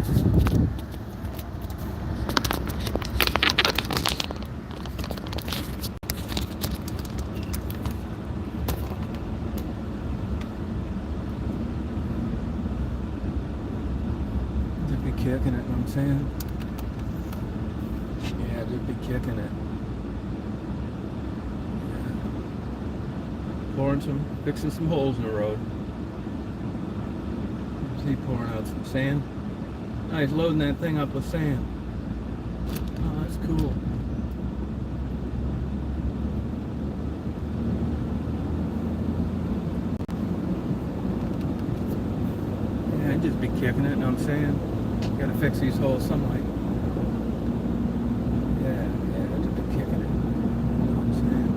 Just be kicking it, know what I'm saying? Yeah, just be kicking it. Fixing some holes in the road. Is he pouring out some sand? Oh, he's loading that thing up with sand. Oh, that's cool. Yeah, I'd just be kicking it, know what I'm saying? Gotta fix these holes some way. Yeah, I'd just be kicking it. Know what I'm saying?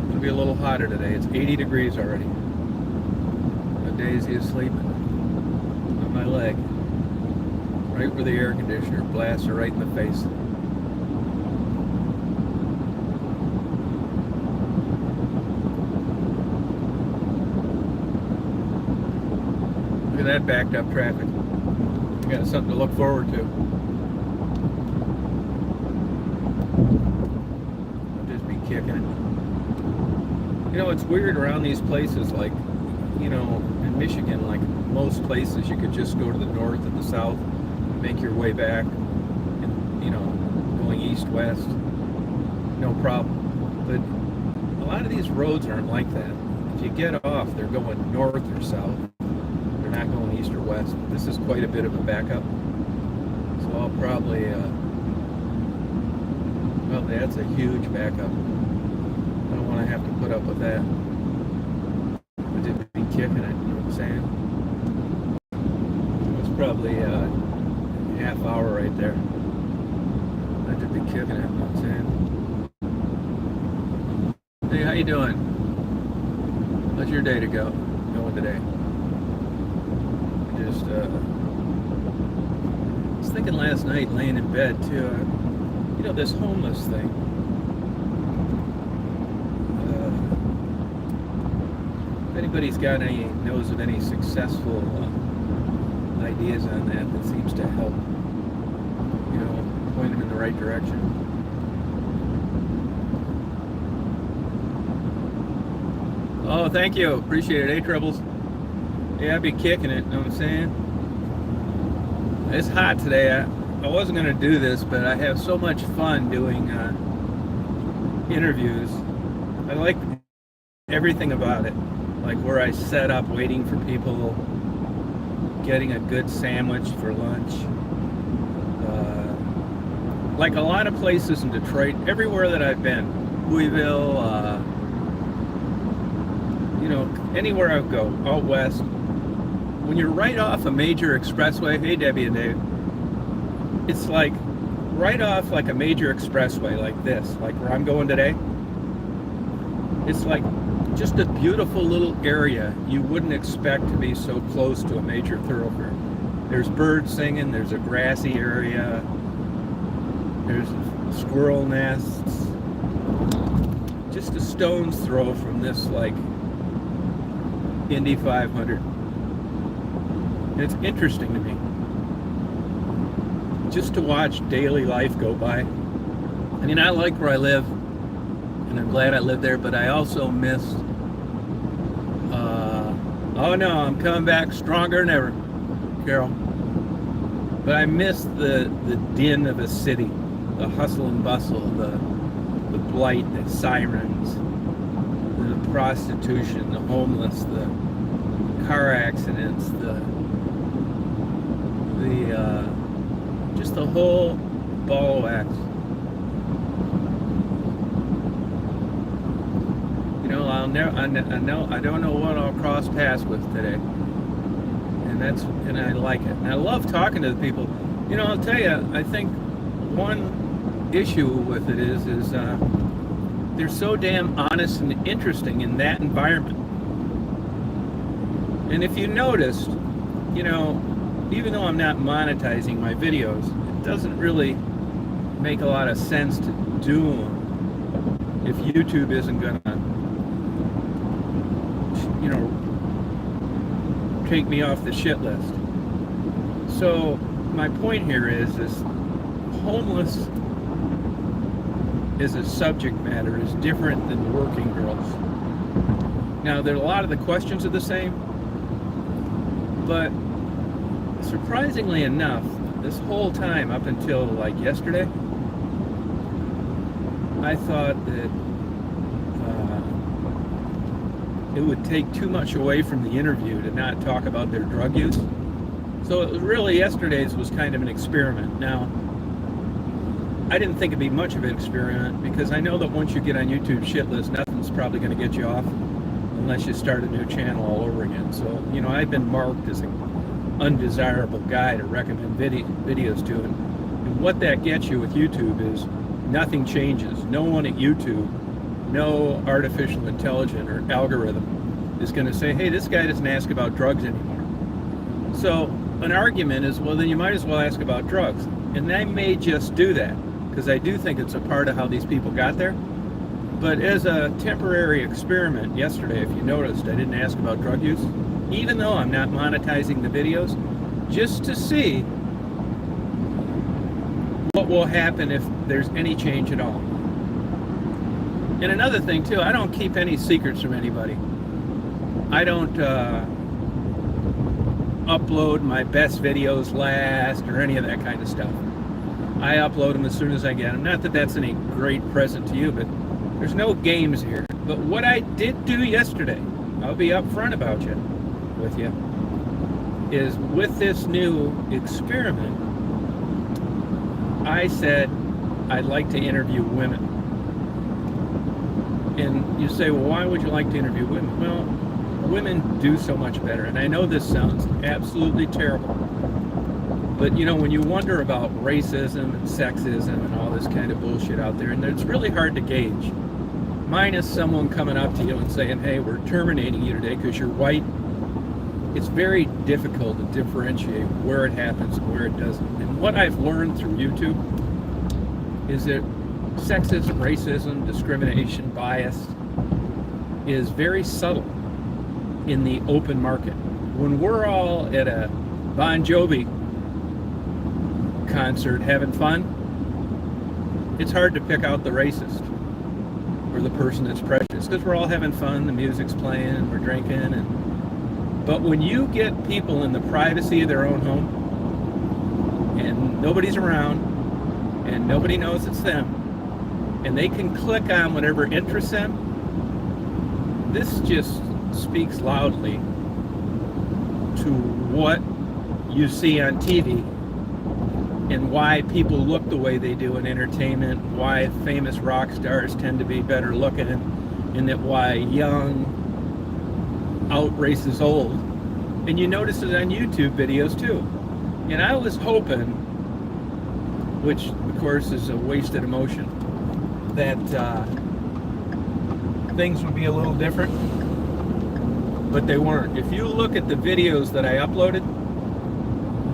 It'll be a little hotter today. It's 80 degrees already. Daisy is sleeping on my leg, right where the air conditioner blasts her right in the face. Look at that backed up traffic. You got something to look forward to. I'll just be kicking it. You know, it's weird around these places, like, you know, in Michigan, like most places, you could just go to the north and the south, make your way back, and, you know, going east-west, no problem. But a lot of these roads aren't like that. If you get off, they're going north or south. They're not going east or west. This is quite a bit of a backup. So I'll probably, well, that's a huge backup. I don't want to have to put up with that. Kicking it, you know what I'm saying? It's probably a half hour right there. I did be kicking it, you know what I'm saying? Hey, how you doing? How's your day going today? Just, I was thinking last night, laying in bed, too, you know, this homeless thing. If anybody's got knows of any successful ideas on that seems to help, you know, point them in the right direction. Oh, thank you. Appreciate it. Hey, Troubles. Yeah, I'd be kicking it, know what I'm saying? It's hot today. I wasn't going to do this, but I have so much fun doing interviews. I like everything about it. Like where I set up waiting for people, getting a good sandwich for lunch. Like a lot of places in Detroit, everywhere that I've been, Louisville, you know, anywhere I go, out west, when you're right off a major expressway, hey Debbie and Dave, it's like right off like a major expressway like this, like where I'm going today. It's like just a beautiful little area you wouldn't expect to be so close to a major thoroughfare. There's birds singing, there's a grassy area, there's squirrel nests, just a stone's throw from this like Indy 500. And it's interesting to me just to watch daily life go by. I mean, I like where I live, and I'm glad I live there, but I also missed, oh no, I'm coming back stronger than ever, Carol. But I miss the din of a city, the hustle and bustle, the blight, the sirens, the prostitution, the homeless, the car accidents, just the whole ball of wax. You know, I don't know what I'll cross paths with today, and I like it. And I love talking to the people. You know, I'll tell you, I think one issue with it is they're so damn honest and interesting in that environment. And if you noticed, you know, even though I'm not monetizing my videos, it doesn't really make a lot of sense to do them if YouTube isn't gonna, you know, take me off the shit list. So my point here is homeless as a subject matter is different than working girls. Now, a lot of the questions are the same, but surprisingly enough, this whole time up until like yesterday, I thought that it would take too much away from the interview to not talk about their drug use. So it was really, yesterday's was kind of an experiment. Now, I didn't think it'd be much of an experiment because I know that once you get on YouTube shit list, nothing's probably going to get you off unless you start a new channel all over again. So, you know, I've been marked as an undesirable guy to recommend videos to. And what that gets you with YouTube is nothing changes. No one at YouTube, no artificial intelligence or algorithm is going to say, hey, this guy doesn't ask about drugs anymore. So an argument is, well, then you might as well ask about drugs. And I may just do that because I do think it's a part of how these people got there. But as a temporary experiment yesterday, if you noticed, I didn't ask about drug use, even though I'm not monetizing the videos, just to see what will happen if there's any change at all. And another thing too, I don't keep any secrets from anybody. I don't upload my best videos last or any of that kind of stuff. I upload them as soon as I get them. Not that that's any great present to you, but there's no games here. But what I did do yesterday, I'll be upfront with you, is with this new experiment, I said I'd like to interview women. And you say, well, why would you like to interview women? Well, women do so much better. And I know this sounds absolutely terrible. But, you know, when you wonder about racism and sexism and all this kind of bullshit out there, and it's really hard to gauge, minus someone coming up to you and saying, hey, we're terminating you today because you're white, it's very difficult to differentiate where it happens and where it doesn't. And what I've learned through YouTube is that sexism, racism, discrimination, bias is very subtle in the open market. When we're all at a Bon Jovi concert having fun, it's hard to pick out the racist or the person that's prejudiced because we're all having fun, the music's playing, we're drinking. But when you get people in the privacy of their own home and nobody's around and nobody knows it's them, and they can click on whatever interests them, this just speaks loudly to what you see on TV and why people look the way they do in entertainment, why famous rock stars tend to be better looking, and that why young outraces old. And you notice it on YouTube videos too. And I was hoping, which of course is a wasted emotion, that things would be a little different, but they weren't. If you look at the videos that I uploaded,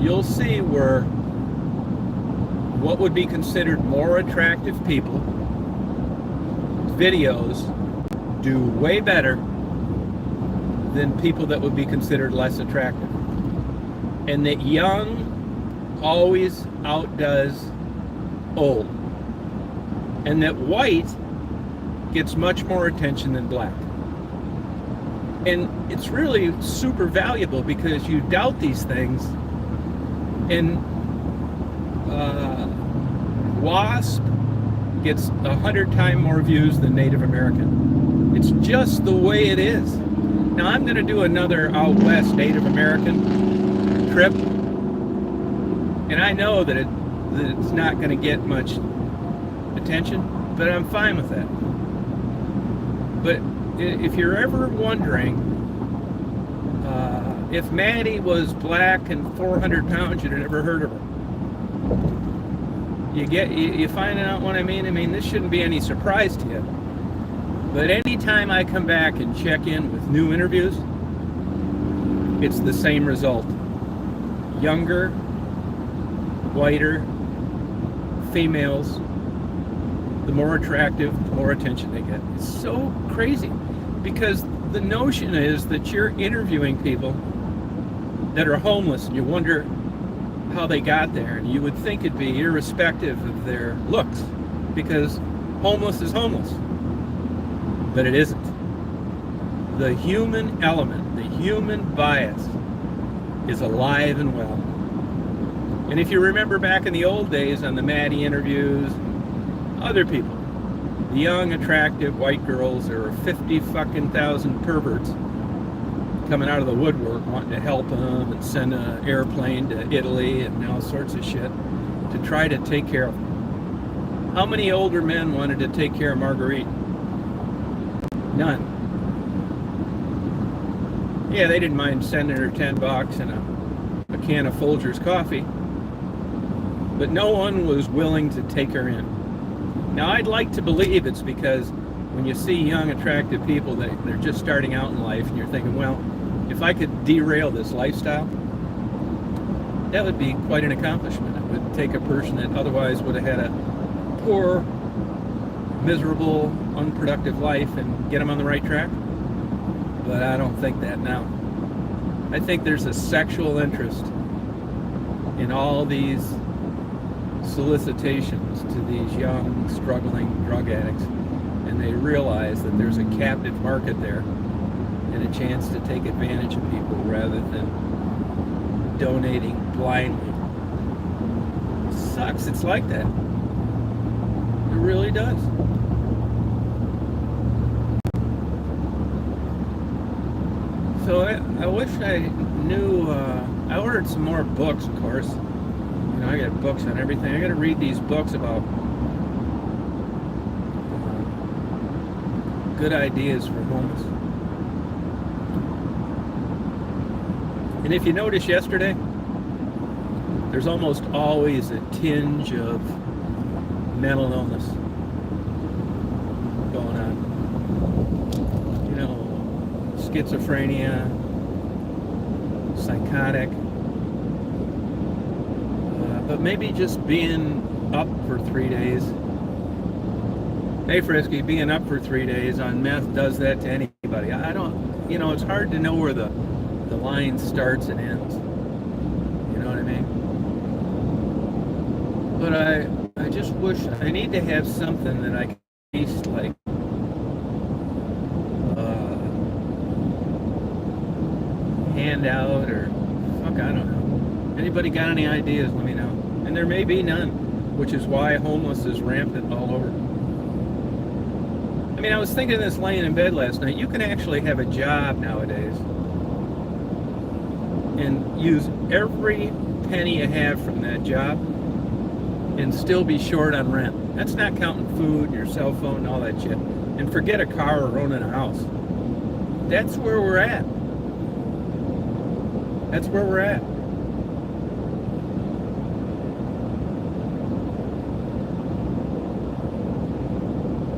you'll see where what would be considered more attractive people, videos do way better than people that would be considered less attractive. And that young always outdoes old. And that white gets much more attention than black. And it's really super valuable because you doubt these things, and WASP gets 100 times more views than Native American. It's just the way it is. Now I'm going to do another out west Native American trip, and I know that it's not going to get much attention, but I'm fine with that. But if you're ever wondering, if Maddie was black and 400 pounds, you'd have never heard of her. You find out what I mean? I mean, this shouldn't be any surprise to you. But anytime I come back and check in with new interviews, it's the same result. Younger, whiter females, the more attractive, the more attention they get. It's so crazy because the notion is that you're interviewing people that are homeless, and you wonder how they got there, and you would think it'd be irrespective of their looks, because homeless is homeless, but it isn't. The human element, the human bias is alive and well. And if you remember back in the old days on the Maddie interviews, other people, the young, attractive white girls, there were 50 fucking thousand perverts coming out of the woodwork wanting to help them and send an airplane to Italy and all sorts of shit to try to take care of them. How many older men wanted to take care of Marguerite? None. Yeah, they didn't mind sending her $10 and a can of Folgers coffee, but no one was willing to take her in. Now, I'd like to believe it's because when you see young, attractive people, they're just starting out in life, and you're thinking, well, if I could derail this lifestyle, that would be quite an accomplishment. It would take a person that otherwise would have had a poor, miserable, unproductive life and get them on the right track. But I don't think that now. I think there's a sexual interest in all these solicitations to these young, struggling drug addicts, and they realize that there's a captive market there and a chance to take advantage of people rather than donating blindly. It sucks. It's like that. It really does. So I wish I knew. I ordered some more books, of course. You know, I got books on everything. I got to read these books about good ideas for homeless. And if you notice yesterday, there's almost always a tinge of mental illness going on. You know, schizophrenia, psychotic, but maybe just being up for 3 days. Hey, Frisky, being up for 3 days on meth does that to anybody. I don't, you know, it's hard to know where the line starts and ends. You know what I mean? But I just wish, I need to have something that I can taste like hand out, or fuck, I don't know. Anybody got any ideas, let me know. And there may be none, which is why homeless is rampant all over. I mean, I was thinking of this laying in bed last night. You can actually have a job nowadays and use every penny you have from that job and still be short on rent. That's not counting food and your cell phone and all that shit. And forget a car or owning a house. That's where we're at. That's where we're at.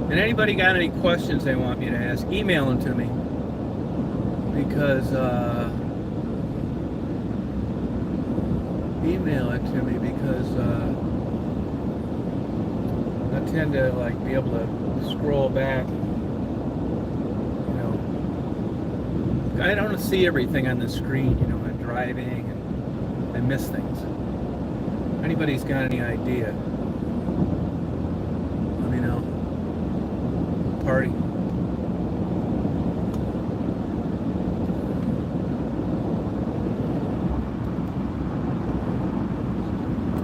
And anybody got any questions they want me to ask, email them to me. Because, email it to me because, I tend to, like, be able to scroll back. You know, I don't see everything on the screen, you know, I'm driving and I miss things. If anybody's got any idea, let me know. Party.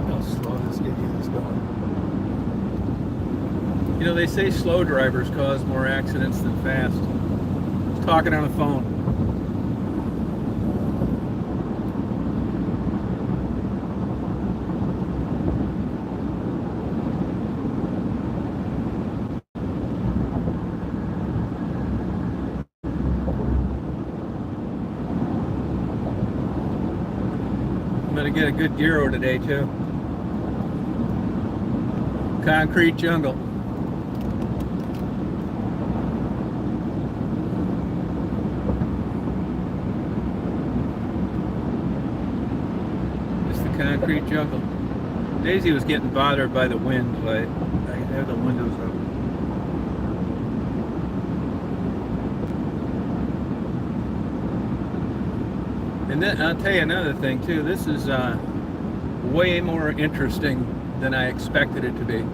How slow this idiot is going. You know, they say slow drivers cause more accidents than fast. He's talking on the phone. I'm gonna get a good gyro today too. Concrete jungle. It's the concrete jungle. Daisy was getting bothered by the wind, so I have the windows up. And then I'll tell you another thing too. This is way more interesting than I expected it to be.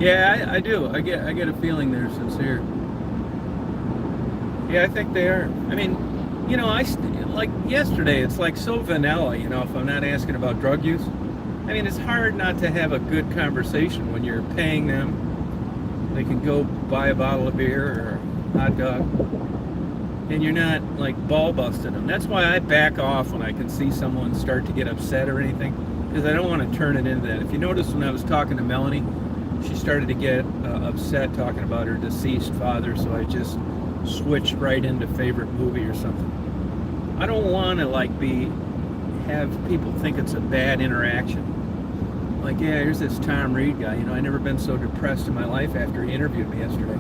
Yeah, I do. I get a feeling they're sincere. Yeah, I think they are. I mean, like yesterday, it's like so vanilla. If I'm not asking about drug use, I mean, it's hard not to have a good conversation when you're paying them. They can go buy a bottle of beer or a hot dog, and you're not like ball busting them. That's why I back off when I can see someone start to get upset or anything, because I don't want to turn it into that. If you notice, when I was talking to Melanie, she started to get upset talking about her deceased father, so I just switched right into favorite movie or something. I don't want to have people think it's a bad interaction. Like, yeah, here's this Tom Reed guy. I never been so depressed in my life after he interviewed me yesterday.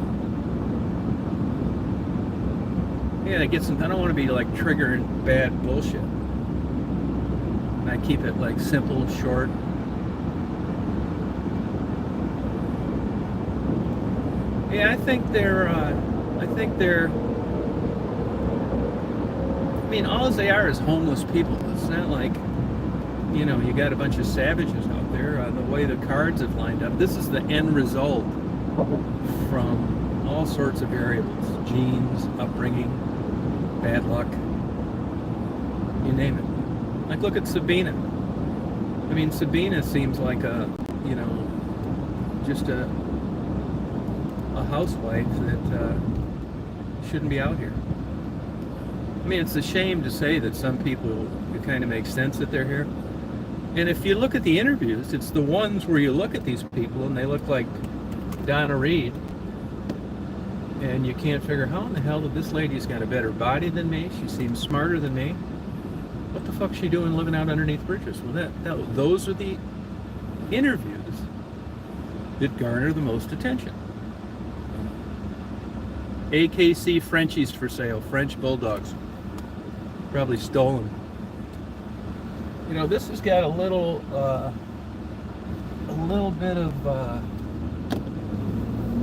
Yeah, I don't want to be like triggering bad bullshit. And I keep it like simple, short. Yeah, I think they're. I mean, all they are is homeless people. It's not like, you got a bunch of savages out there. The way the cards have lined up, this is the end result from all sorts of variables: genes, upbringing, bad luck, you name it. Like, look at Sabina. I mean, Sabina seems like just a housewife that shouldn't be out here. I mean, it's a shame to say that some people, it kind of makes sense that they're here. And if you look at the interviews, it's the ones where you look at these people and they look like Donna Reed, and you can't figure how in the hell did this lady's got a better body than me? She seems smarter than me. What the fuck's she doing living out underneath bridges? Well, those are the interviews that garner the most attention. AKC Frenchies for sale, French Bulldogs. Probably stolen. This has got a little bit of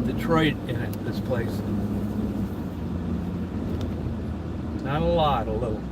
Detroit in it, this place. Not a lot, a little.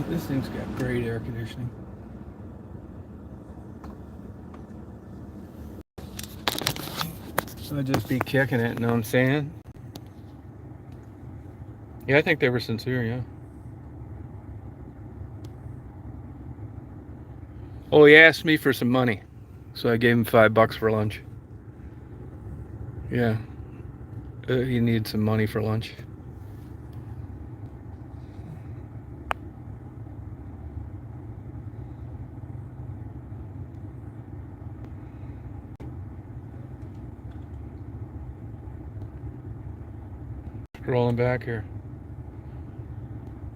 This thing's got great air conditioning. I'll just be kicking it, know what I'm saying? Yeah, I think they were sincere, yeah. Oh, he asked me for some money, so I gave him $5 for lunch. Yeah. He needs some money for lunch. Rolling back here.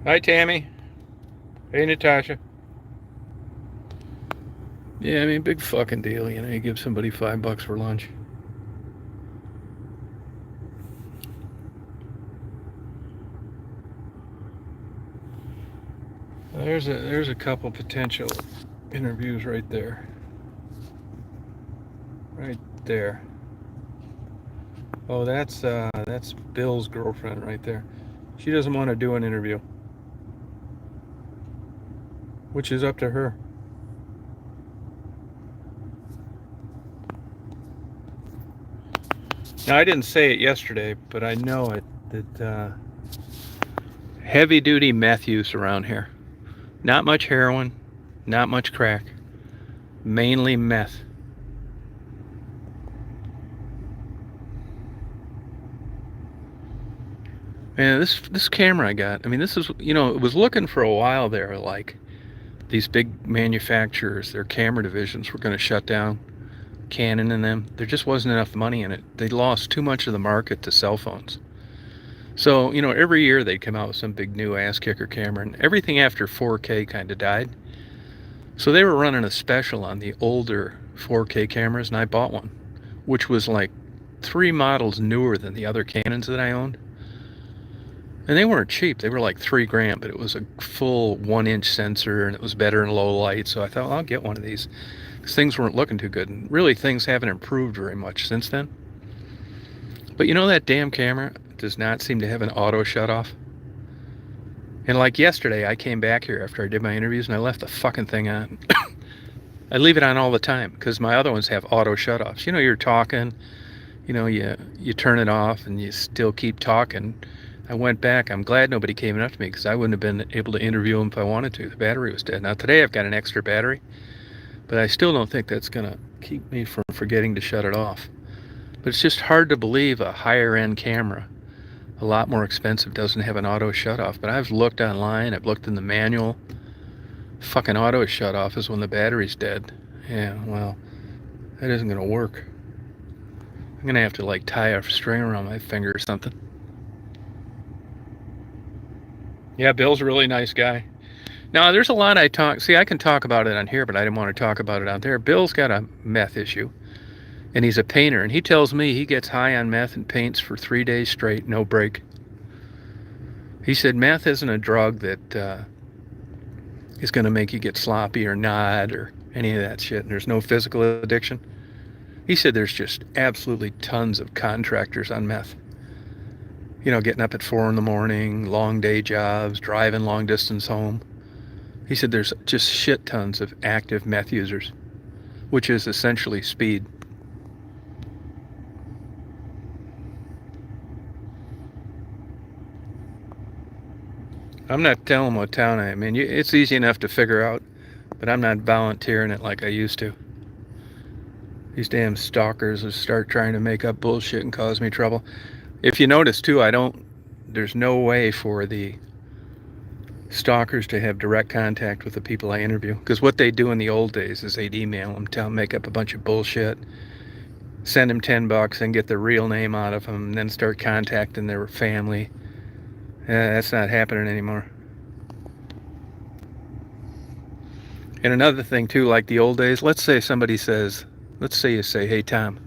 Hi, Tammy. Hey, Natasha. Yeah, I mean, big fucking deal, you give somebody $5 for lunch. There's a couple potential interviews right there. Right there. Oh, that's Bill's girlfriend right there. She doesn't want to do an interview, which is up to her. Now, I didn't say it yesterday, but I know it, that heavy duty meth use around here. Not much heroin, not much crack, mainly meth. Man, this camera I got, I mean, this is, it was looking for a while there, like these big manufacturers, their camera divisions were going to shut down, Canon and them. There just wasn't enough money in it. They lost too much of the market to cell phones. So, every year they'd come out with some big new ass kicker camera, and everything after 4K kind of died. So they were running a special on the older 4K cameras, and I bought one, which was like 3 models newer than the other Canons that I owned. And they weren't cheap. They were like $3,000, but it was a full 1-inch sensor, and it was better in low light. So I thought, well, I'll get one of these, because things weren't looking too good. And really, things haven't improved very much since then. But that damn camera does not seem to have an auto shut-off. And like yesterday, I came back here after I did my interviews, and I left the fucking thing on. I leave it on all the time, because my other ones have auto shut-offs. You're talking, you turn it off, and you still keep talking. I went back. I'm glad nobody came up to me, because I wouldn't have been able to interview him if I wanted to. The battery was dead. Now today I've got an extra battery, but I still don't think that's going to keep me from forgetting to shut it off. But it's just hard to believe a higher end camera, a lot more expensive, doesn't have an auto shut off. But I've looked online, I've looked in the manual. Fucking auto shut off is when the battery's dead. Yeah, well, that isn't going to work. I'm going to have to like tie a string around my finger or something. Yeah, Bill's a really nice guy. Now, there's a lot I can talk about it on here, but I didn't want to talk about it out there. Bill's got a meth issue, and he's a painter, and he tells me he gets high on meth and paints for 3 days straight, no break. He said meth isn't a drug that is going to make you get sloppy or nod or any of that shit, and there's no physical addiction. He said there's just absolutely tons of contractors on meth. Getting up at 4 in the morning, long day jobs, driving long distance home. He said there's just shit tons of active meth users, which is essentially speed. I'm not telling what town I'm in. It's easy enough to figure out, but I'm not volunteering it like I used to. These damn stalkers will start trying to make up bullshit and cause me trouble. If you notice too, there's no way for the stalkers to have direct contact with the people I interview. Because what they do in the old days is they'd email them, make up a bunch of bullshit, send them $10 and get their real name out of them, and then start contacting their family. That's not happening anymore. And another thing too, like the old days, let's say you say, hey Tom,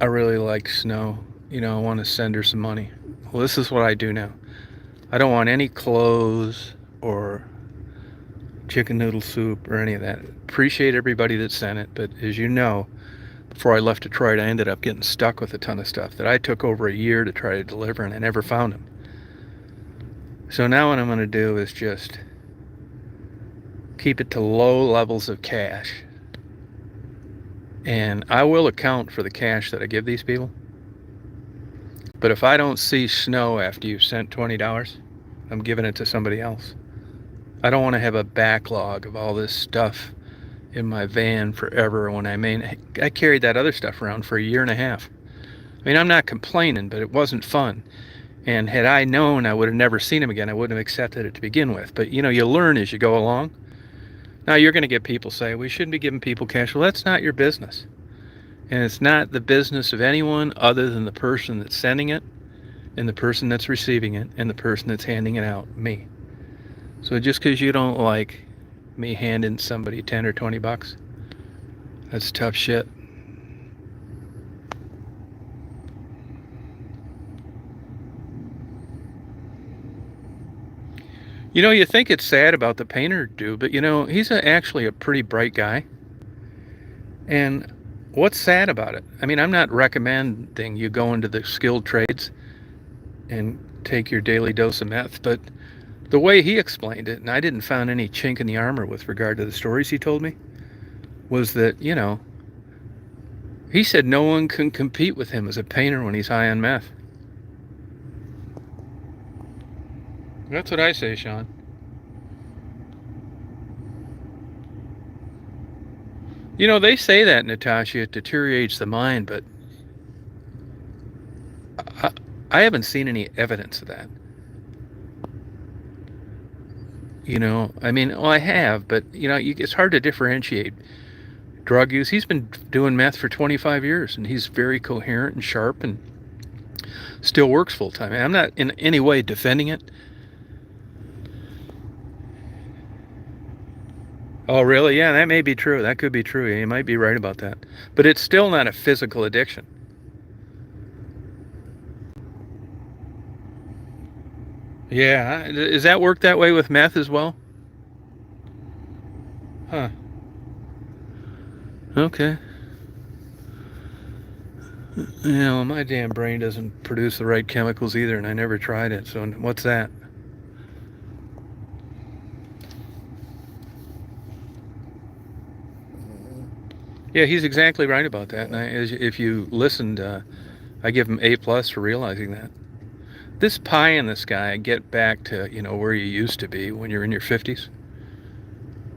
I really like Snow. I want to send her some money. Well, this is what I do now. I don't want any clothes or chicken noodle soup or any of that. Appreciate everybody that sent it, but as you know, before I left Detroit, I ended up getting stuck with a ton of stuff that I took over a year to try to deliver, and I never found them. So now what I'm going to do is just keep it to low levels of cash. And I will account for the cash that I give these people. But if I don't see Snow after you've sent $20, I'm giving it to somebody else. I don't want to have a backlog of all this stuff in my van forever when I carried that other stuff around for a year and a half. I'm not complaining, but it wasn't fun. And had I known I would have never seen him again, I wouldn't have accepted it to begin with. But you learn as you go along. Now you're going to get people say, we shouldn't be giving people cash. Well, that's not your business. And it's not the business of anyone other than the person that's sending it, and the person that's receiving it, and the person that's handing it out, me. So just because you don't like me handing somebody 10 or 20 bucks, that's tough shit. You think it's sad about the painter dude, but he's actually a pretty bright guy. And what's sad about it? I'm not recommending you go into the skilled trades and take your daily dose of meth, but the way he explained it, and I didn't find any chink in the armor with regard to the stories he told me, was that, he said no one can compete with him as a painter when he's high on meth. That's what I say, Sean. You know, they say that, Natasha, it deteriorates the mind, but I, I haven't seen any evidence of that. You know, I mean, well, I have, but, you know, it's hard to differentiate drug use. He's been doing meth for 25 years, and he's very coherent and sharp and still works full time. I'm not in any way defending it. Oh, really? Yeah, that may be true. That could be true. You might be right about that. But it's still not a physical addiction. Yeah. Does that work that way with meth as well? Huh. Okay. You know, my damn brain doesn't produce the right chemicals either, and I never tried it. So what's that? Yeah, he's exactly right about that. And if you listened, I give him A+ for realizing that. This pie in the sky, get back to, you know, where you used to be when you're in your 50s,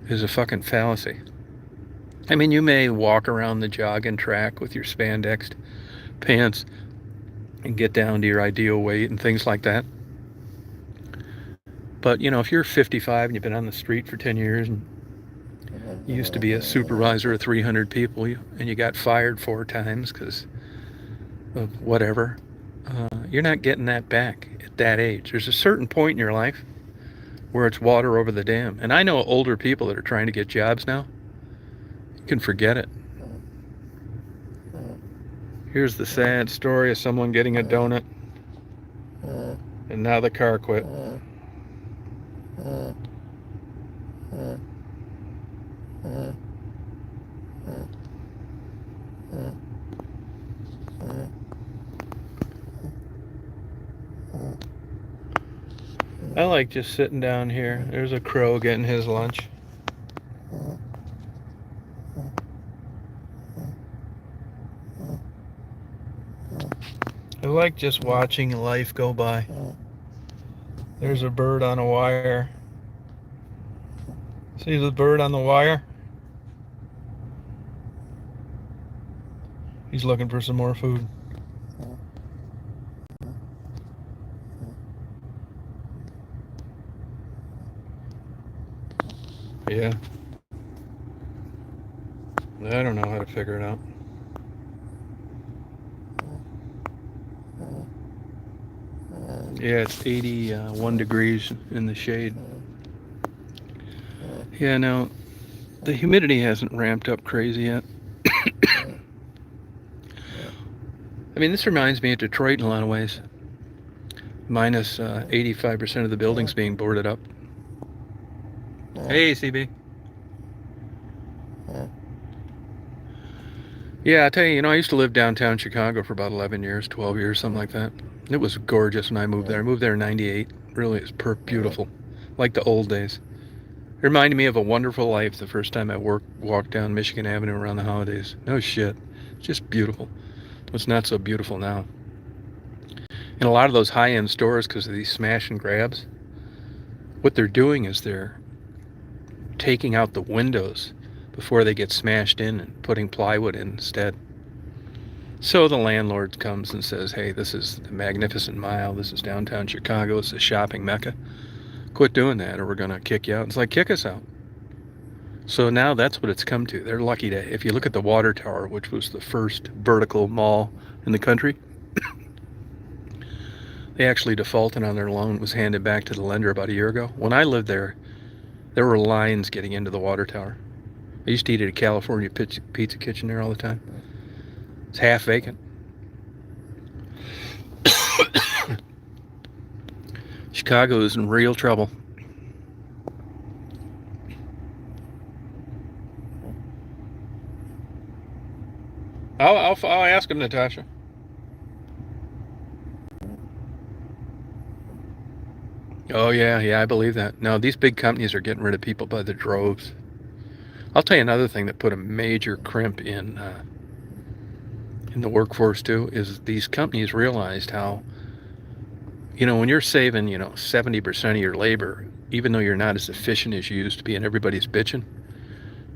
is a fucking fallacy. I mean, you may walk around the jogging track with your spandex pants and get down to your ideal weight and things like that. But, you know, if you're 55 and you've been on the street for 10 years and you used to be a supervisor of 300 people and you got fired 4 times because of whatever, you're not getting that back at that age. There's a certain point in your life where it's water over the dam. And I know older people that are trying to get jobs now. You can forget it. Here's the sad story of someone getting a donut, and now the car quit. I like just sitting down here. There's a crow getting his lunch. I like just watching life go by. There's a bird on a wire. See the bird on the wire? He's looking for some more food. Yeah. I don't know how to figure it out. Yeah, it's 81 degrees in the shade. Yeah, now, the humidity hasn't ramped up crazy yet. I mean, this reminds me of Detroit in a lot of ways. Minus 85% of the buildings being boarded up. Hey, CB. Yeah, I tell you, you know, I used to live downtown Chicago for about 11 years, 12 years, something like that. It was gorgeous when I moved there. I moved there in 98. Really, it was beautiful. Like the old days. It reminded me of a wonderful life the first time I walked down Michigan Avenue around the holidays. No shit. It's just beautiful. It's not so beautiful now. And a lot of those high-end stores, because of these smash and grabs, what they're doing is they're taking out the windows before they get smashed in and putting plywood in instead. So the landlord comes and says, hey, this is the Magnificent Mile. This is downtown Chicago. It's a shopping mecca. Quit doing that or we're going to kick you out. It's like, kick us out. So now that's what it's come to. They're lucky to, if you look at the Water Tower, which was the first vertical mall in the country, they actually defaulted on their loan. It was handed back to the lender about a year ago. When I lived there, there were lines getting into the Water Tower. I used to eat at a California pizza kitchen there all the time. It's half vacant. Chicago is in real trouble. I'll ask him, Natasha. Oh yeah, I believe that. No, these big companies are getting rid of people by the droves. I'll tell you another thing that put a major crimp in the workforce too is these companies realized how You know, when you're saving, 70% of your labor, even though you're not as efficient as you used to be and everybody's bitching,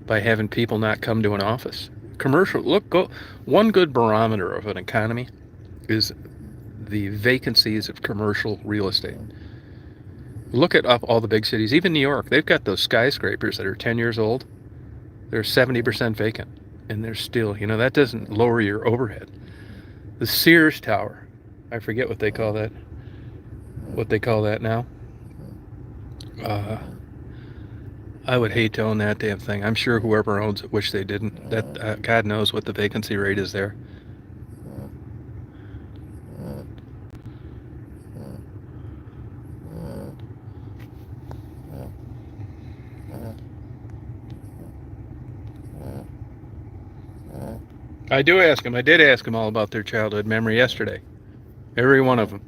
by having people not come to an office. Commercial, one good barometer of an economy is the vacancies of commercial real estate. Look at up all the big cities, even New York. They've got those skyscrapers that are 10 years old. They're 70% vacant. And they're still, that doesn't lower your overhead. The Sears Tower, I forget what they call that now. Uh, I would hate to own that damn thing. I'm sure whoever owns it wish they didn't. That God knows what the vacancy rate is there. I do ask them. I did ask them all about their childhood memory yesterday. Every one of them.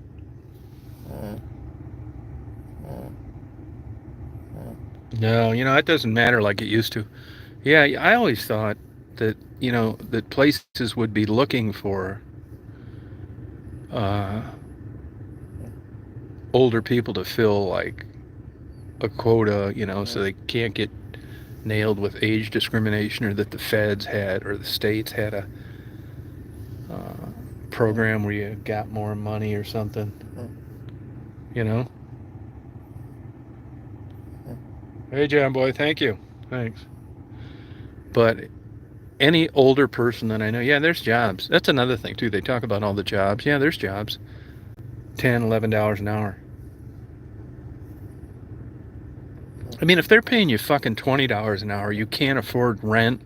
No, it doesn't matter like it used to. Yeah, I always thought that that places would be looking for uh, older people to fill like a quota, so they can't get nailed with age discrimination, or that the feds had or the states had a program where you got more money or something. You know. Hey, John boy, thank you. Thanks. But any older person that I know, yeah, there's jobs. That's another thing too. They talk about all the jobs. Yeah, there's jobs. $10, $11 an hour. I mean, if they're paying you fucking $20 an hour, you can't afford rent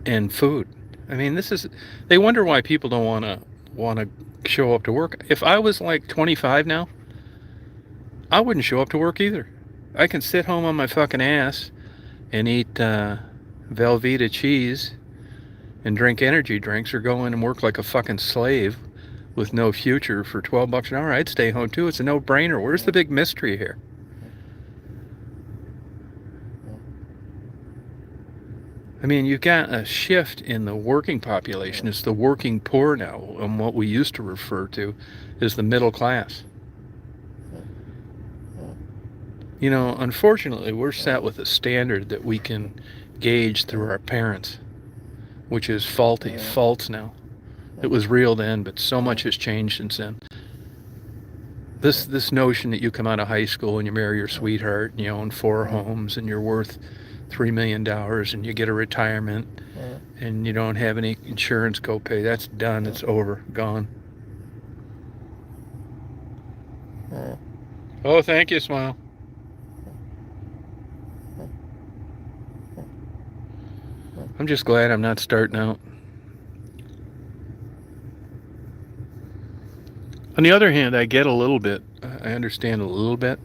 and food. I mean, they wonder why people don't want to show up to work. If I was like 25 now, I wouldn't show up to work either. I can sit home on my fucking ass and eat Velveeta cheese and drink energy drinks, or go in and work like a fucking slave with no future for $12 an hour. I'd stay home too. It's a no-brainer. Where's the big mystery here? I mean, you've got a shift in the working population. It's the working poor now, and what we used to refer to as the middle class. Unfortunately, we're set with a standard that we can gauge through our parents, which is false now. It was real then, but so much has changed since then. This notion that you come out of high school and you marry your sweetheart and you own 4 homes and you're worth $3 million and you get a retirement and you don't have any insurance copay, that's done. It's over. Gone. Oh, thank you, Smile. I'm just glad I'm not starting out. On the other hand, I get a little bit. I understand a little bit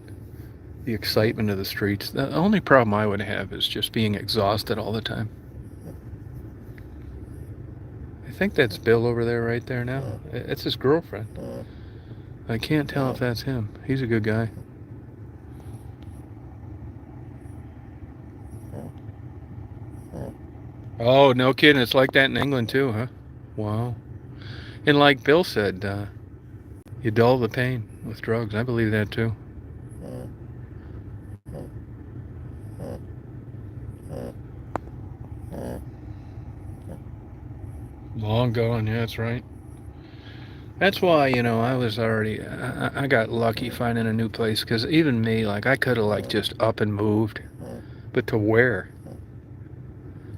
the excitement of the streets. The only problem I would have is just being exhausted all the time. I think that's Bill over there right there now. It's his girlfriend. I can't tell if that's him. He's a good guy. Oh, no kidding. It's like that in England too, huh? Wow. And like Bill said, you dull the pain with drugs. I believe that too. Long gone, yeah, that's right. That's why, I got lucky finding a new place, because even me, like, I could have, like, just up and moved. But to where?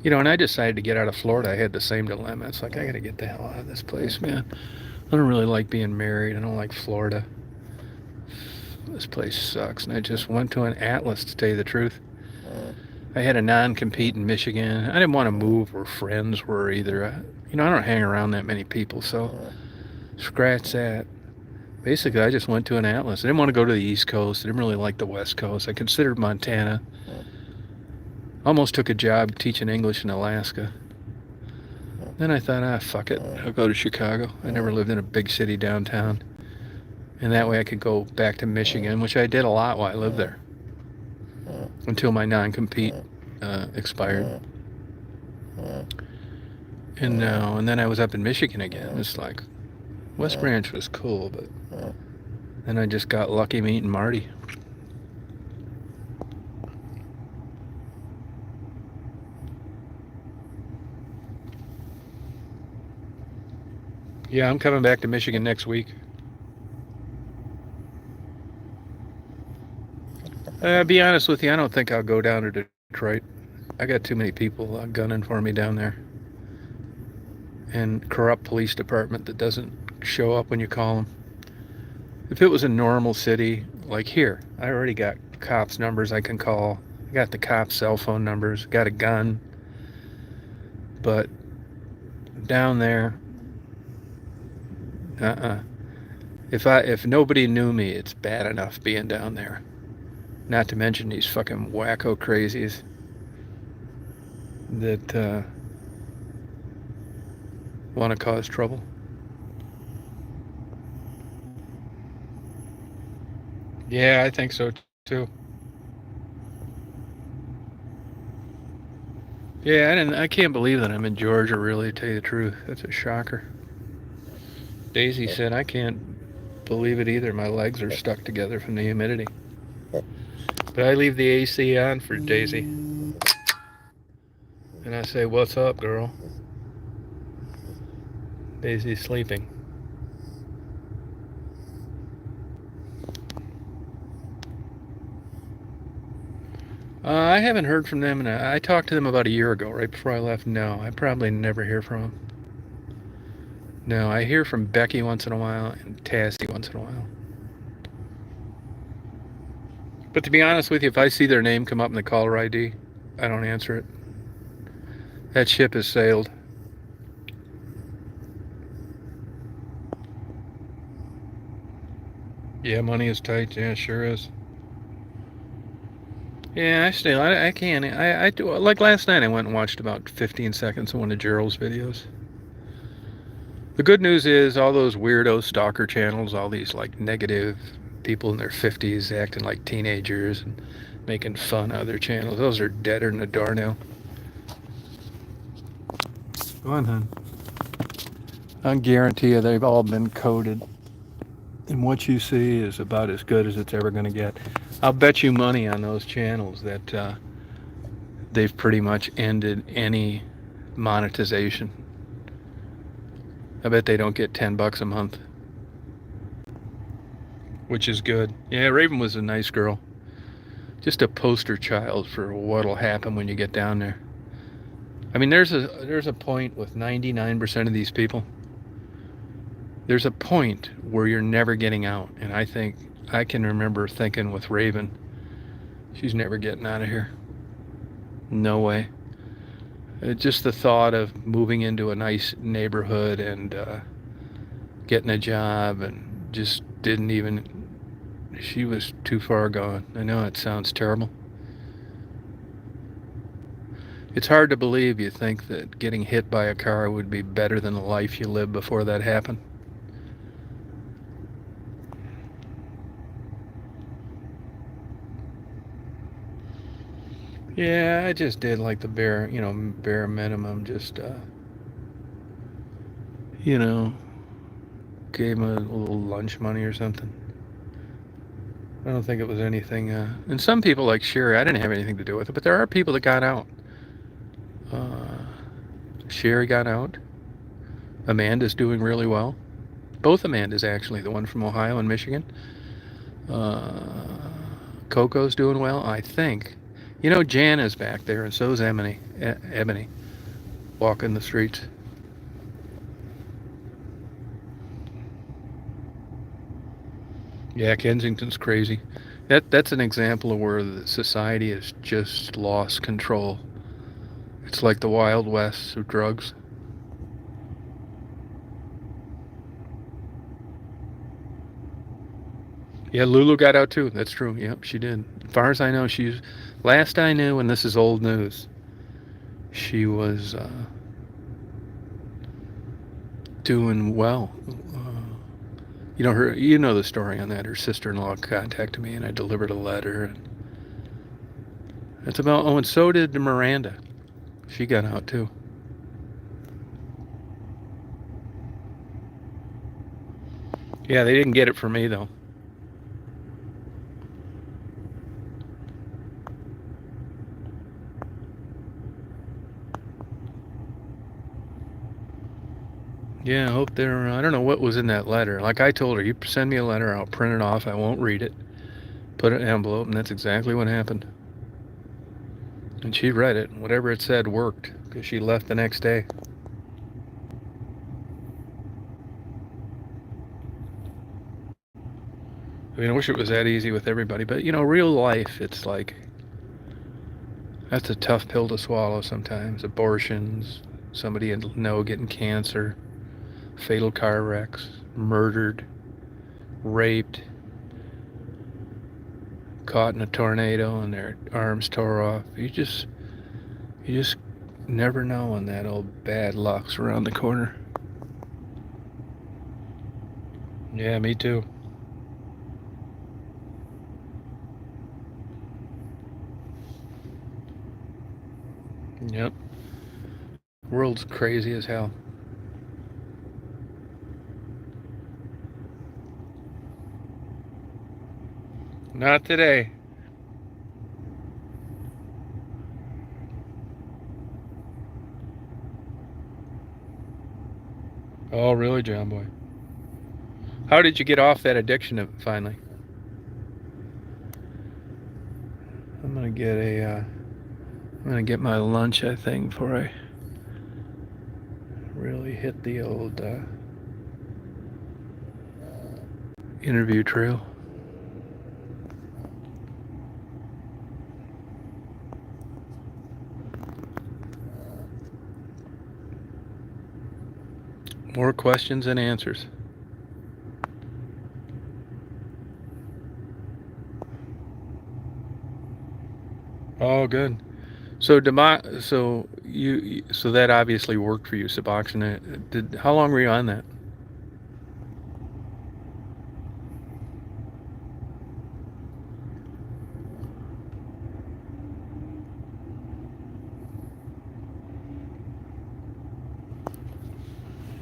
And I decided to get out of Florida. I had the same dilemma. It's like, I gotta get the hell out of this place, man. I don't really like being married. I don't like Florida. This place sucks. And I just went to an Atlas, to tell you the truth. I had a non-compete in Michigan. I didn't want to move where friends were either. I don't hang around that many people, so scratch that. Basically, I just went to an Atlas. I didn't want to go to the East Coast. I didn't really like the West Coast. I considered Montana. Almost took a job teaching English in Alaska. Then I thought, fuck it. I'll go to Chicago. I never lived in a big city downtown. And that way I could go back to Michigan, which I did a lot while I lived there, until my non-compete expired. And then I was up in Michigan again. It's like, West Branch was cool, but And I just got lucky meeting Marty. Yeah, I'm coming back to Michigan next week. Be honest with you, I don't think I'll go down to Detroit. I got too many people gunning for me down there. And corrupt police department that doesn't show up when you call them. If it was a normal city, like here, I already got cops' numbers I can call. I got the cops' cell phone numbers, got a gun. But down there, If nobody knew me, it's bad enough being down there. Not to mention these fucking wacko crazies that want to cause trouble. Yeah, I think so too. Yeah, I can't believe that I'm in Georgia, really, to tell you the truth. That's a shocker. Daisy said, I can't believe it either. My legs are stuck together from the humidity. But I leave the AC on for Daisy. And I say, what's up, girl? Daisy's sleeping. I haven't heard from them, and I talked to them about a year ago, right before I left. No, I probably never hear from them. No, I hear from Becky once in a while and Tassie once in a while. But to be honest with you, if I see their name come up in the caller ID, I don't answer it. That ship has sailed. Yeah, money is tight. Yeah, sure is. Yeah, I can't. I do. Like last night, I went and watched about 15 seconds of one of Gerald's videos. The good news is all those weirdo stalker channels, all these like negative people in their 50s acting like teenagers and making fun of other channels, those are deader than a doornail. Go on, hon. I guarantee you they've all been coded. And what you see is about as good as it's ever going to get. I'll bet you money on those channels that they've pretty much ended any monetization. I bet they don't get $10 a month, which is good. Yeah, Raven was a nice girl. Just a poster child for what'll happen when you get down there. I mean, there's a point with 99% of these people. There's a point where you're never getting out, and I think I can remember thinking with Raven, she's never getting out of here. No way. Just the thought of moving into a nice neighborhood and getting a job, and just didn't even. She was too far gone. I know it sounds terrible. It's hard to believe you think that getting hit by a car would be better than the life you lived before that happened. Yeah, I just did like the bare minimum. Just, gave him a little lunch money or something. I don't think it was anything. And some people like Sherry, I didn't have anything to do with it, but there are people that got out. Sherry got out. Amanda's doing really well. Both Amandas, actually, the one from Ohio and Michigan. Coco's doing well, I think. Jan is back there, and so is Ebony, walking the streets. Yeah, Kensington's crazy. That's an example of where the society has just lost control. It's like the Wild West of drugs. Yeah, Lulu got out too. That's true. Yep, she did. As far as I know, last I knew, and this is old news, she was doing well. You know the story on that. Her sister-in-law contacted me, and I delivered a letter. And that's about. Oh, and so did Miranda. She got out too. Yeah, they didn't get it from me though. Yeah, I hope they're. I don't know what was in that letter. Like I told her, you send me a letter, I'll print it off. I won't read it. Put it in an envelope, and that's exactly what happened. And she read it. Whatever it said worked because she left the next day. I mean, I wish it was that easy with everybody, but real life, it's like that's a tough pill to swallow sometimes. Abortions, somebody you know getting cancer, fatal car wrecks, murdered, raped, caught in a tornado and their arms tore off. You just never know when that old bad luck's around the corner. Yeah, me too. Yep. World's crazy as hell. Not today. Oh, really, John Boy? How did you get off that addiction finally? I'm gonna get I'm gonna get my lunch, I think, before I really hit the old interview trail. More questions than answers. Oh, good. So that obviously worked for you, Suboxone. How long were you on that?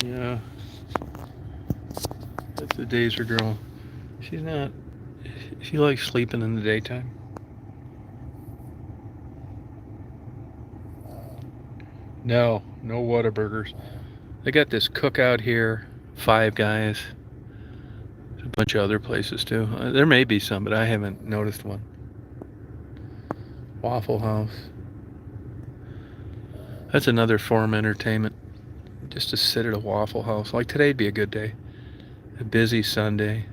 Yeah, that's the Dazer girl. She's not. She likes sleeping in the daytime. No, no Whataburgers. They got this cookout here, Five Guys, a bunch of other places too. There may be some, but I haven't noticed one. Waffle House. That's another form of entertainment. Just to sit at a Waffle House. Like today'd be a good day. A busy Sunday.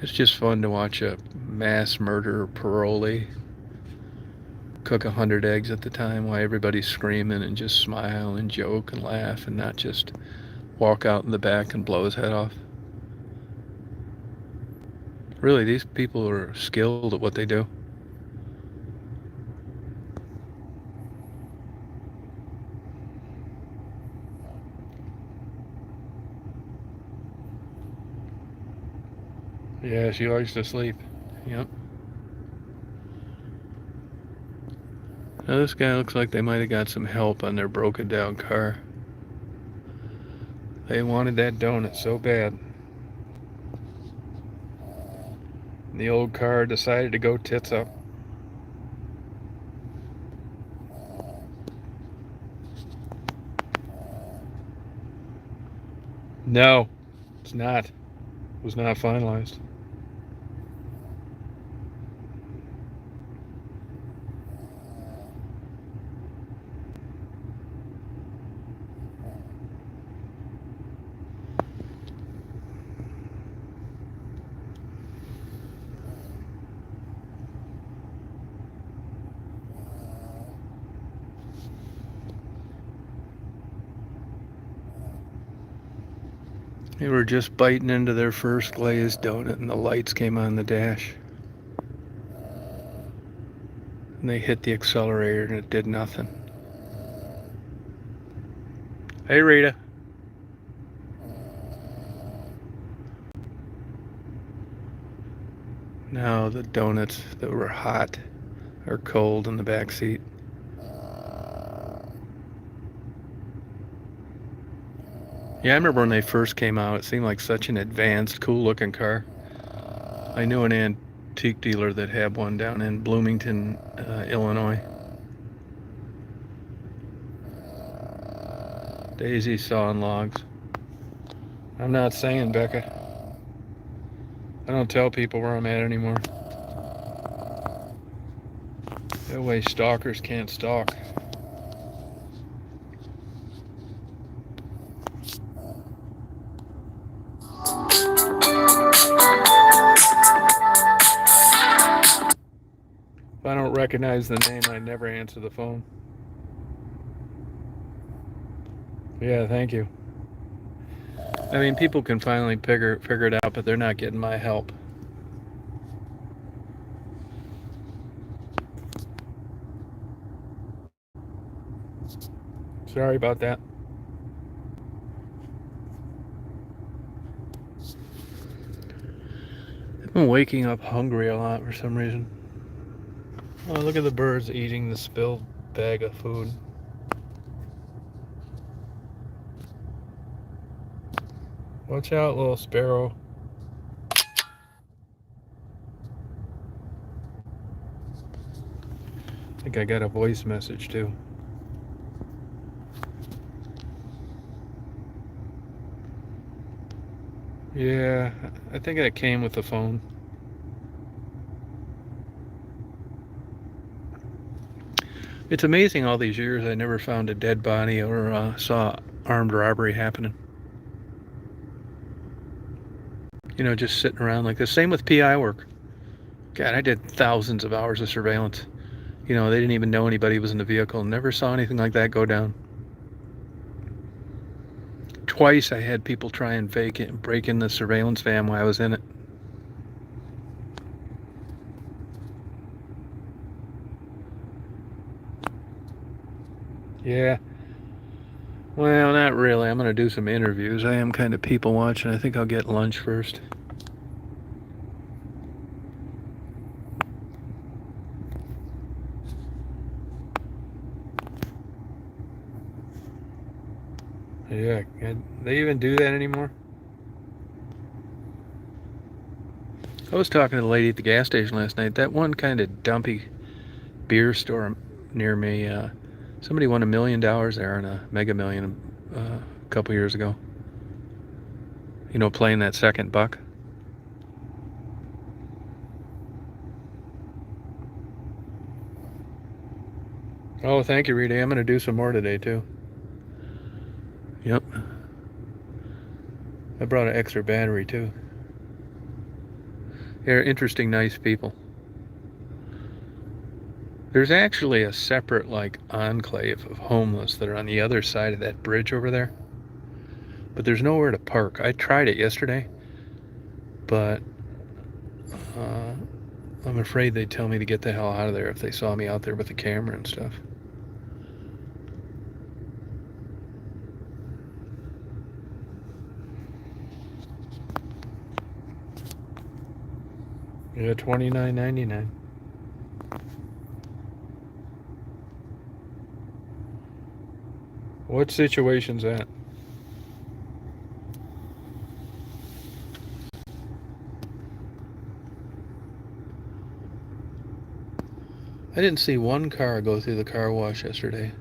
It's just fun to watch a mass murderer parolee cook 100 eggs at the time while everybody's screaming and just smile and joke and laugh and not just walk out in the back and blow his head off. Really, these people are skilled at what they do. Yeah, she likes to sleep. Yep. Now this guy looks like they might have got some help on their broken down car. They wanted that donut so bad. And the old car decided to go tits up. No, it's not. It was not finalized. They were just biting into their first glazed donut and the lights came on the dash. And they hit the accelerator and it did nothing. Hey, Rita. Now the donuts that were hot are cold in the back seat. Yeah, I remember when they first came out, it seemed like such an advanced, cool-looking car. I knew an antique dealer that had one down in Bloomington, Illinois. Daisy's sawing logs. I'm not saying, Becca. I don't tell people where I'm at anymore. That way stalkers can't stalk. If I don't recognize the name, I never answer the phone. Yeah, thank you. I mean, people can finally figure it out, but they're not getting my help. Sorry about that. I've been waking up hungry a lot for some reason. Oh, look at the birds eating the spilled bag of food. Watch out, little sparrow. I think I got a voice message too. Yeah, I think that came with the phone. It's amazing all these years I never found a dead body or saw armed robbery happening. You know, just sitting around like this. Same with PI work. God, I did thousands of hours of surveillance. You know, they didn't even know anybody was in the vehicle. Never saw anything like that go down. Twice I had people try and break in the surveillance van while I was in it. Yeah. Well, not really. I'm going to do some interviews. I am kind of people watching. I think I'll get lunch first. Yeah. They even do that anymore? I was talking to the lady at the gas station last night. That one kind of dumpy beer store near me, somebody won $1 million there in a Mega Million a couple years ago. You know, playing that second buck. Oh, thank you, Rita. I'm going to do some more today, too. Yep. I brought an extra battery, too. They're interesting, nice people. There's actually a separate, like, enclave of homeless that are on the other side of that bridge over there. But there's nowhere to park. I tried it yesterday, but I'm afraid they'd tell me to get the hell out of there if they saw me out there with the camera and stuff. Yeah, $29.99. What situation's that? I didn't see one car go through the car wash yesterday.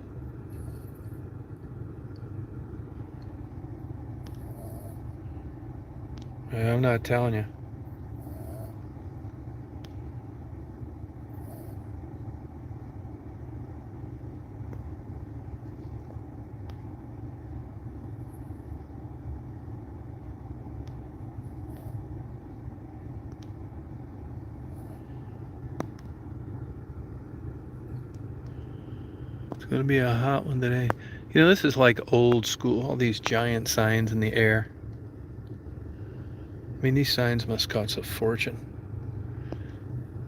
I'm not telling you. It's going to be a hot one today. You know, this is like old school, all these giant signs in the air. I mean, these signs must cost a fortune.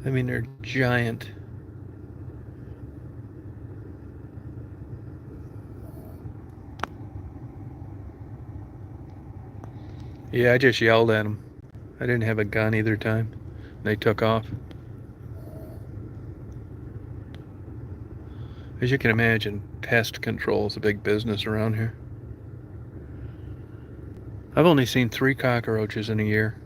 I mean, they're giant. Yeah, I just yelled at them. I didn't have a gun either time. They took off. As you can imagine, pest control is a big business around here. I've only seen 3 cockroaches in a year.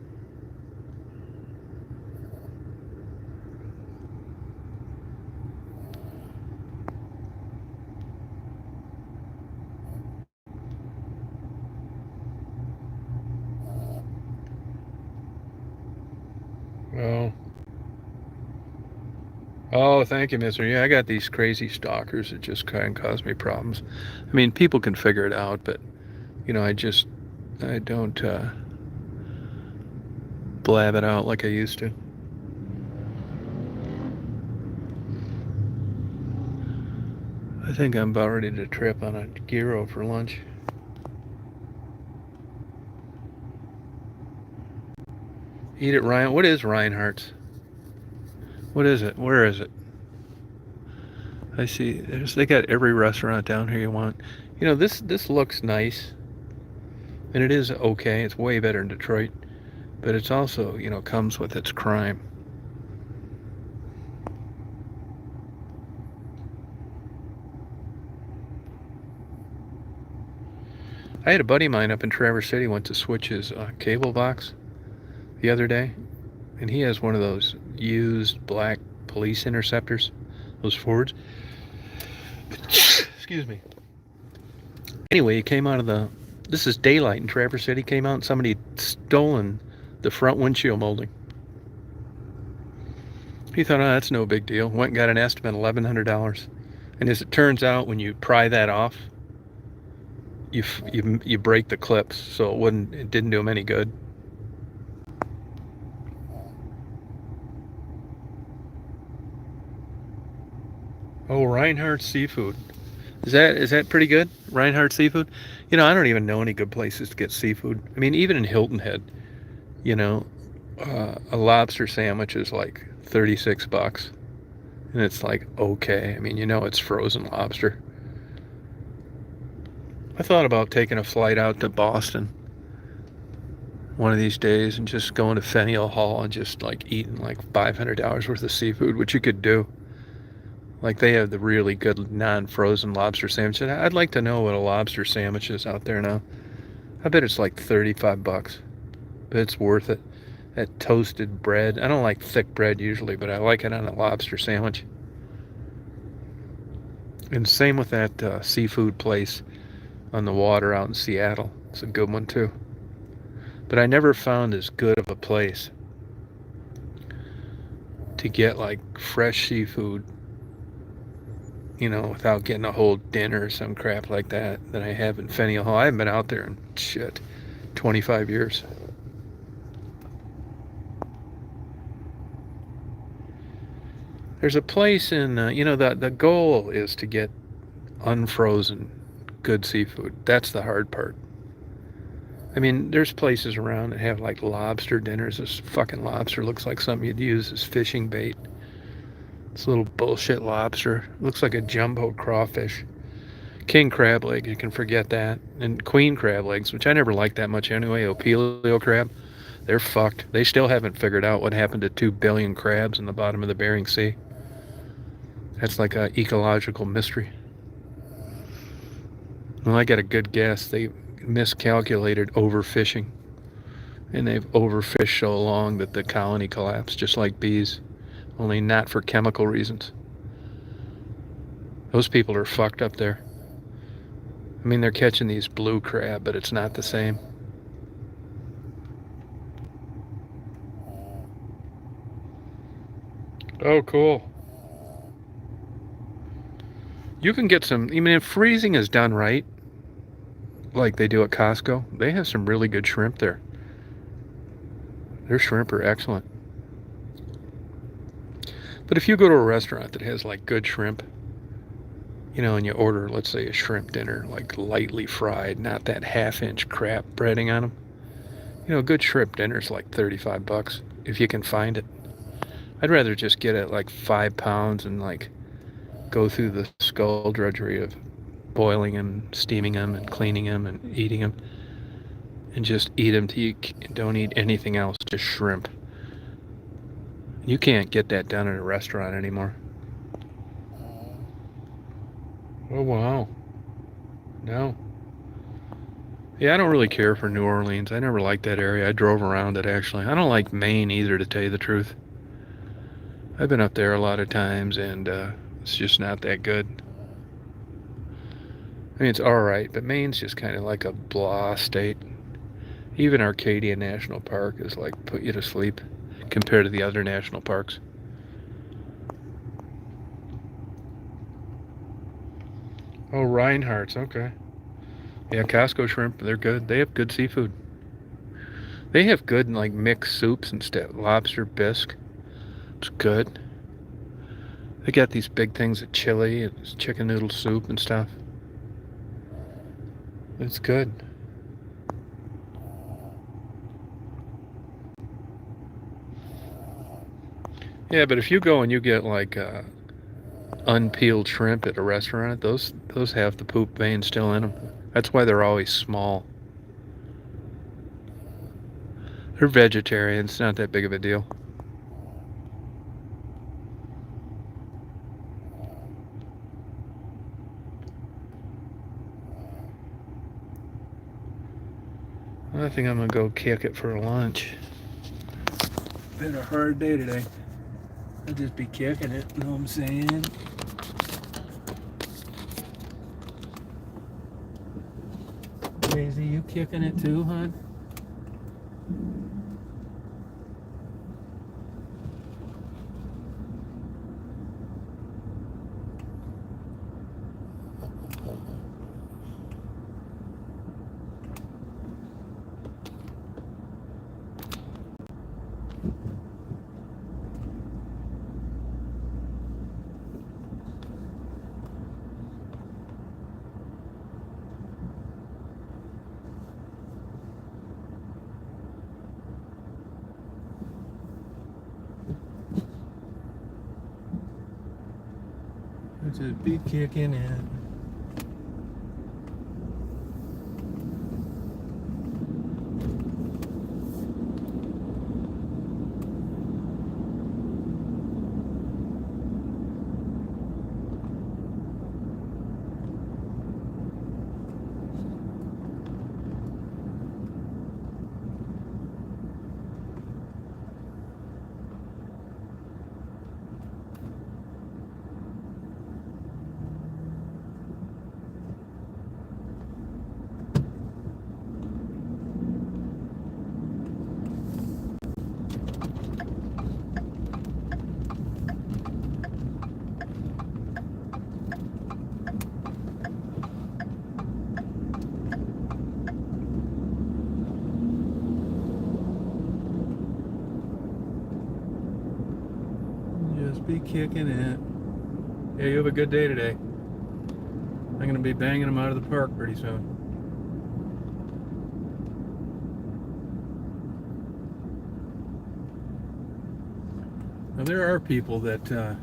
Oh, thank you, mister. Yeah, I got these crazy stalkers that just kind of cause me problems. I mean, people can figure it out, but, I don't blab it out like I used to. I think I'm about ready to trip on a gyro for lunch. Eat it, Ryan. What is Reinhardt's? What is it? Where is it? I see. They got every restaurant down here you want. This looks nice, and it is okay. It's way better in Detroit, but it's also comes with its crime. I had a buddy of mine up in Traverse City went to switch his cable box the other day, and he has one of those used black police interceptors, those Fords. Excuse me. Anyway, he came out of the. This is daylight in Traverse City. Came out and somebody had stolen the front windshield molding. He thought, oh, that's no big deal. Went and got an estimate, $1,100. And as it turns out, when you pry that off, you break the clips, so it didn't do him any good. Oh, Reinhardt's Seafood. Is that pretty good? Reinhardt's Seafood? I don't even know any good places to get seafood. I mean, even in Hilton Head, a lobster sandwich is like $36, and it's like okay. I mean, it's frozen lobster. I thought about taking a flight out to Boston one of these days and just going to Faneuil Hall and just like eating like $500 worth of seafood, which you could do. Like they have the really good non-frozen lobster sandwich. And I'd like to know what a lobster sandwich is out there now. I bet it's like $35, but it's worth it. That toasted bread. I don't like thick bread usually, but I like it on a lobster sandwich. And same with that seafood place on the water out in Seattle. It's a good one too. But I never found as good of a place to get like fresh seafood, without getting a whole dinner or some crap like that I have in Faneuil Hall. I haven't been out there in 25 years. There's a place in, the goal is to get unfrozen good seafood. That's the hard part. I mean, there's places around that have like lobster dinners. This fucking lobster looks like something you'd use as fishing bait. It's a little bullshit lobster. Looks like a jumbo crawfish. King crab leg, you can forget that. And queen crab legs, which I never liked that much anyway. Opelio crab, they're fucked. They still haven't figured out what happened to 2 billion crabs in the bottom of the Bering Sea. That's like an ecological mystery. Well, I got a good guess. They miscalculated overfishing. And they've overfished so long that the colony collapsed, just like bees. Only not for chemical reasons. Those people are fucked up there. I mean, they're catching these blue crab, but it's not the same. Oh, cool. You can get some, I mean, if freezing is done right, like they do at Costco, they have some really good shrimp there. Their shrimp are excellent. But if you go to a restaurant that has like good shrimp, and you order, let's say, a shrimp dinner, like lightly fried, not that half-inch crap breading on them, a good shrimp dinner is like $35 if you can find it. I'd rather just get it like 5 pounds and like go through the skullduggery of boiling them, steaming them, and cleaning them and eating them, and just eat them till you don't eat anything else, just shrimp. You can't get that done at a restaurant anymore. Oh, wow. No. Yeah, I don't really care for New Orleans. I never liked that area. I drove around it, actually. I don't like Maine either, to tell you the truth. I've been up there a lot of times, and it's just not that good. I mean, it's all right, but Maine's just kind of like a blah state. Even Arcadia National Park is like put you to sleep compared to the other national parks. Oh, Reinhardt's, okay. Yeah, Costco shrimp, they're good. They have good seafood. They have good, like, mixed soups and stuff. Lobster bisque. It's good. They got these big things of chili and chicken noodle soup and stuff. It's good. Yeah, but if you go and you get, like, unpeeled shrimp at a restaurant, those have the poop vein still in them. That's why they're always small. They're vegetarian. It's not that big of a deal. I think I'm gonna go kick it for lunch. Been a hard day today. I'll just be kicking it, you know what I'm saying? Daisy, you kicking it too, hon? Just be kicking it. Just be kicking it. Yeah, you have a good day today. I'm going to be banging them out of the park pretty soon. Now, there are people that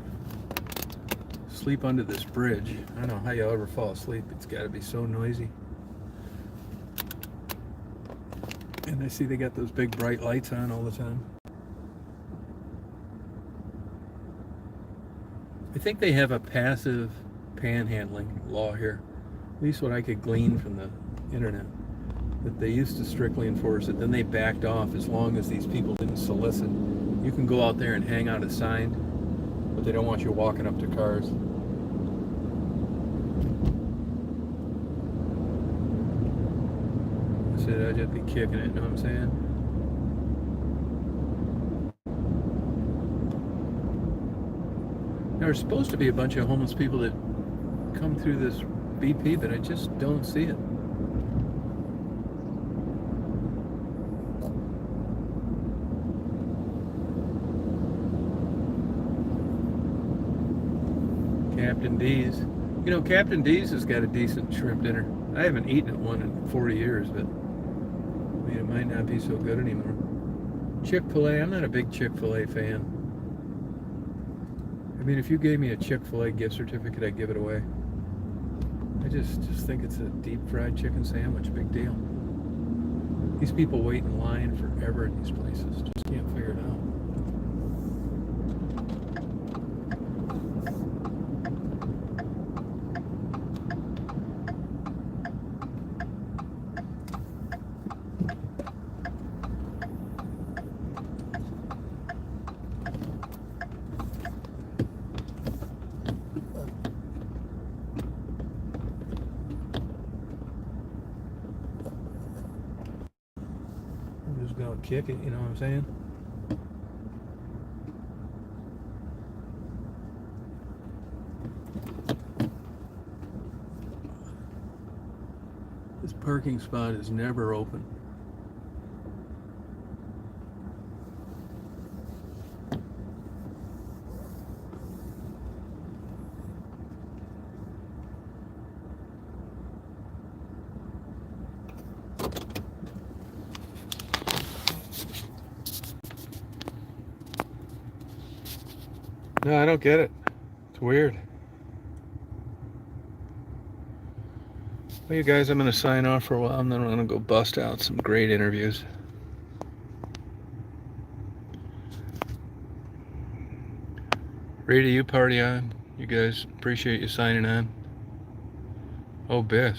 sleep under this bridge. I don't know how you'll ever fall asleep. It's got to be so noisy. And I see they got those big bright lights on all the time. I think they have a passive panhandling law here, at least what I could glean from the internet, that they used to strictly enforce it. Then they backed off as long as these people didn't solicit. You can go out there and hang out a sign, but they don't want you walking up to cars. I said I'd just be kicking it, you know what I'm saying? There's supposed to be a bunch of homeless people that come through this BP, but I just don't see it. Captain D's. You know, Captain D's has got a decent shrimp dinner. I haven't eaten at one in 40 years, but I mean, it might not be so good anymore. Chick-fil-A, I'm not a big Chick-fil-A fan. I mean, if you gave me a Chick-fil-A gift certificate, I'd give it away. I just think it's a deep fried chicken sandwich. Big deal. These people wait in line forever in these places. Just can't figure it out. Gonna kick it, you know what I'm saying? parking spot is never open. No, I don't get it. It's weird. Well, you guys, I'm going to sign off for a while, and then I'm going to go bust out some great interviews. Rita, you party on. You guys, appreciate you signing on. Oh, Biff.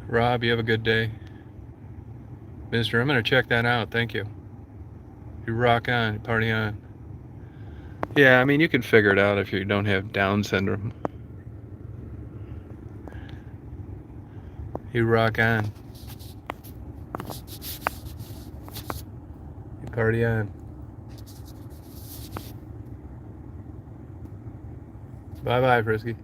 Rob, you have a good day. Mister, I'm going to check that out. Thank you. You rock on. You party on. Yeah, I mean, you can figure it out if you don't have Down syndrome. You rock on. You party on. Bye-bye, Frisky.